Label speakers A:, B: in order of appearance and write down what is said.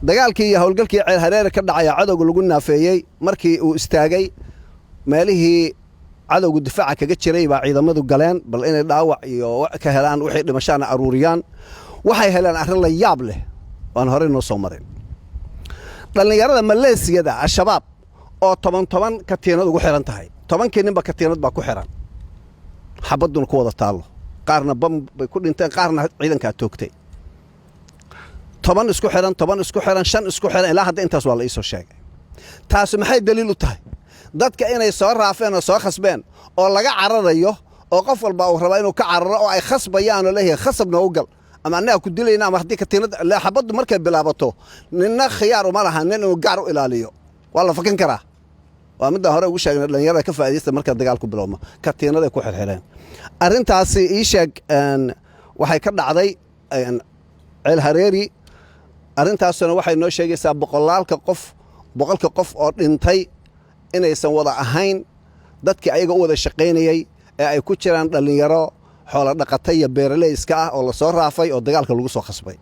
A: dagaalkii iyo howlgalkii ceel hareere ka dhacay cadowga lagu naafeeyay markii uu istaagay meelihii cadowga difaaca kaga jiray baa ciidamadu galeen bal inay dhaawac iyo ka helaan wixii dhimashaana aruuriyaan waxay heleen arrin la yaab leh waan hore noo soo marin dhalinyarada Maleesiyada al-shabaab oo 10 katiinad ugu xiran tahay 10 ninba katiinad baa ku xiran xabaduna ku wada taalo qaarna bam bay ku dhinteen qaarna ciidanka toogtay 10 isku xiran 5 isku xiran ilaa hadda intaas waa la isoo sheegay taas maxay daliil u tahay dadka inay soo raafeen oo soo khasbeen oo laga cararayo oo qof walba uu rabo inuu ka cararo oo ay khasbayaan oo leeyahay khasabna u gal ama annaga ku dilayna ama hadii katiinad la xabadu markay bilaabato ninna khiyaar uma laha nin uu gaar u ilaaliyo wala fakan karaa waa mid hore ugu sheegnay dhalinyarada ka faa'iideysta marka dagaalku bilowma katiinada ku xirxireen arintaasi ii sheeg waxay ka dhacday ceel hareeri arintaasuna waxay noo sheegaysaa boqolka qof oo dhintay inaysan wada ahayn dadkii ayaga u wada shaqaynayay ee ay ku jiraan dhalinyaro xoolo dhaqatay iyo beeraleyska ah oo la soo raafay oo dagaalka lagu soo khasbay